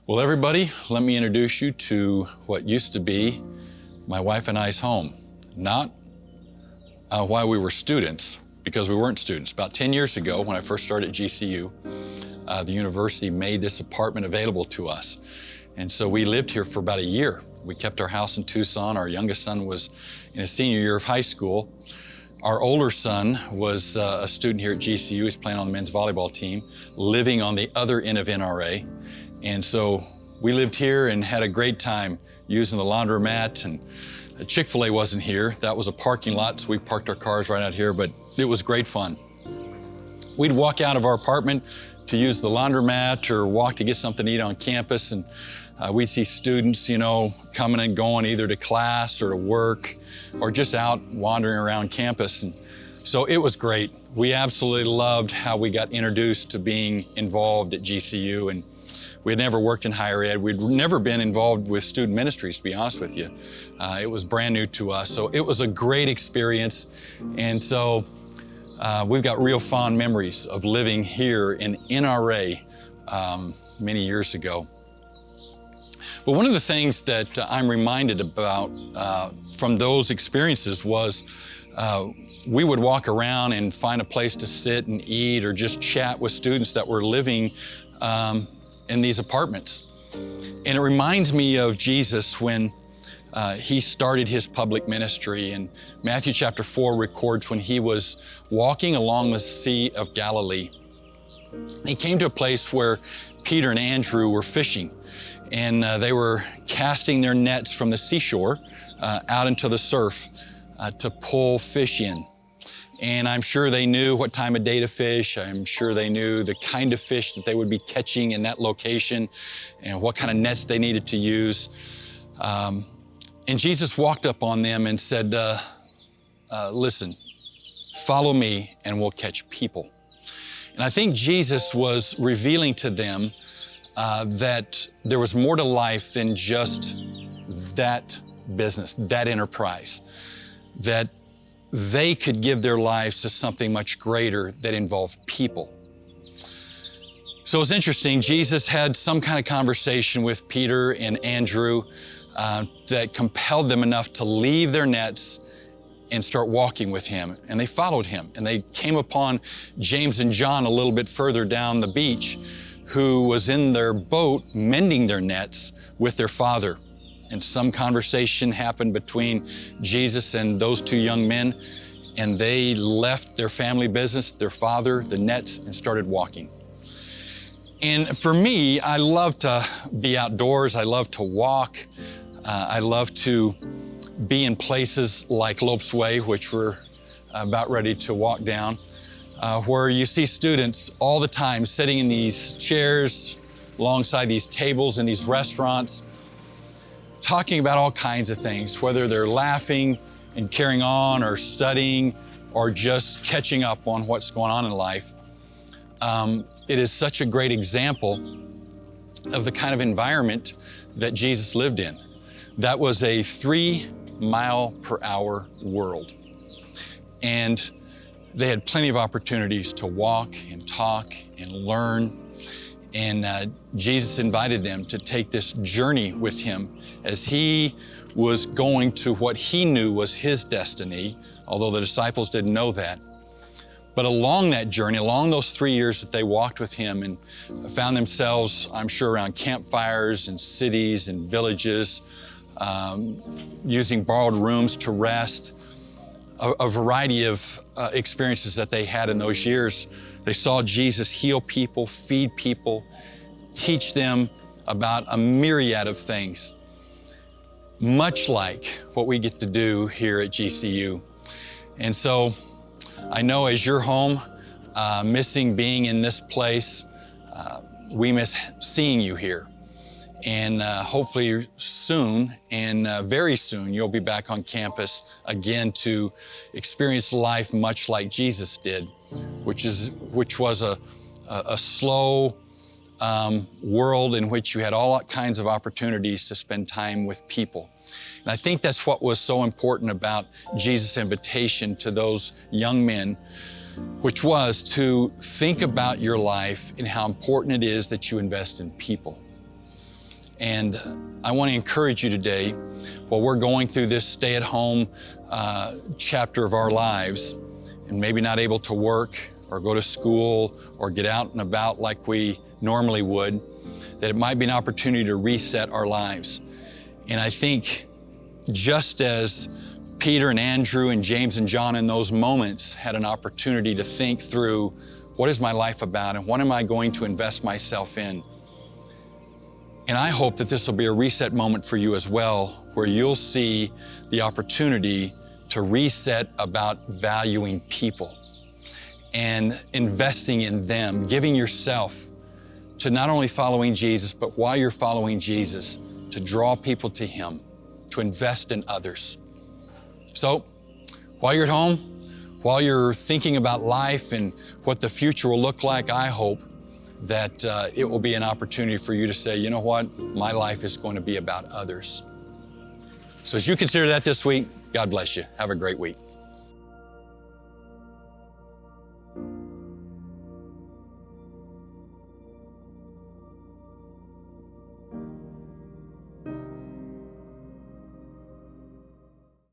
Well, everybody, let me introduce you to what used to be my wife and I's home. Not while we were students, because we weren't students. About 10 years ago, when I first started at GCU, the university made this apartment available to us. And so we lived here for about a year. We kept our house in Tucson. Our youngest son was in his senior year of high school. Our older son was a student here at GCU. He's playing on the men's volleyball team, living on the other end of NRA. And so we lived here and had a great time using the laundromat, and Chick-fil-A wasn't here. That was a parking lot, so we parked our cars right out here, but it was great fun. We'd walk out of our apartment to use the laundromat or walk to get something to eat on campus, and we'd see students, coming and going either to class or to work or just out wandering around campus. And so it was great. We absolutely loved how we got introduced to being involved at GCU, and we had never worked in higher ed. We'd never been involved with student ministries, to be honest with you. It was brand new to us. So it was a great experience. And so we've got real fond memories of living here in NRA many years ago. But one of the things that I'm reminded about from those experiences was we would walk around and find a place to sit and eat or just chat with students that were living in these apartments. And it reminds me of Jesus when he started his public ministry. And Matthew chapter 4 records when he was walking along the Sea of Galilee. He came to a place where Peter and Andrew were fishing, and they were casting their nets from the seashore out into the surf to pull fish in. And I'm sure they knew what time of day to fish. I'm sure they knew the kind of fish that they would be catching in that location and what kind of nets they needed to use. And Jesus walked up on them and said, listen, follow me and we'll catch people. And I think Jesus was revealing to them that there was more to life than just that business, that enterprise, that they could give their lives to something much greater that involved people. So it's interesting, Jesus had some kind of conversation with Peter and Andrew that compelled them enough to leave their nets and start walking with him. And they followed him, and they came upon James and John a little bit further down the beach, who was in their boat mending their nets with their father. And some conversation happened between Jesus and those two young men, and they left their family business, their father, the nets, and started walking. And for me, I love to be outdoors. I love to walk. I love to be in places like Lopes Way, which we're about ready to walk down, where you see students all the time sitting in these chairs alongside these tables in these restaurants, talking about all kinds of things, whether they're laughing and carrying on or studying or just catching up on what's going on in life. It is such a great example of the kind of environment that Jesus lived in. That was a 3-mile-per-hour world. And they had plenty of opportunities to walk and talk and learn. And Jesus invited them to take this journey with him as he was going to what he knew was his destiny, although the disciples didn't know that. But along that journey, along those 3 years that they walked with him and found themselves, I'm sure, around campfires and cities and villages, using borrowed rooms to rest, a variety of experiences that they had in those years. They saw Jesus heal people, feed people, teach them about a myriad of things, much like what we get to do here at GCU. And so I know as you're home, missing being in this place, we miss seeing you here. And hopefully soon, and very soon, you'll be back on campus again to experience life much like Jesus did, which was a slow world in which you had all kinds of opportunities to spend time with people. And I think that's what was so important about Jesus' invitation to those young men, which was to think about your life and how important it is that you invest in people. And I want to encourage you today, while we're going through this stay-at-home chapter of our lives, and maybe not able to work or go to school or get out and about like we normally would, that it might be an opportunity to reset our lives. And I think just as Peter and Andrew and James and John in those moments had an opportunity to think through, what is my life about and what am I going to invest myself in? And I hope that this will be a reset moment for you as well, where you'll see the opportunity to reset about valuing people and investing in them, giving yourself to not only following Jesus, but while you're following Jesus, to draw people to Him, to invest in others. So, while you're at home, while you're thinking about life and what the future will look like, I hope that it will be an opportunity for you to say, you know what, my life is going to be about others. So as you consider that this week, God bless you. Have a great week.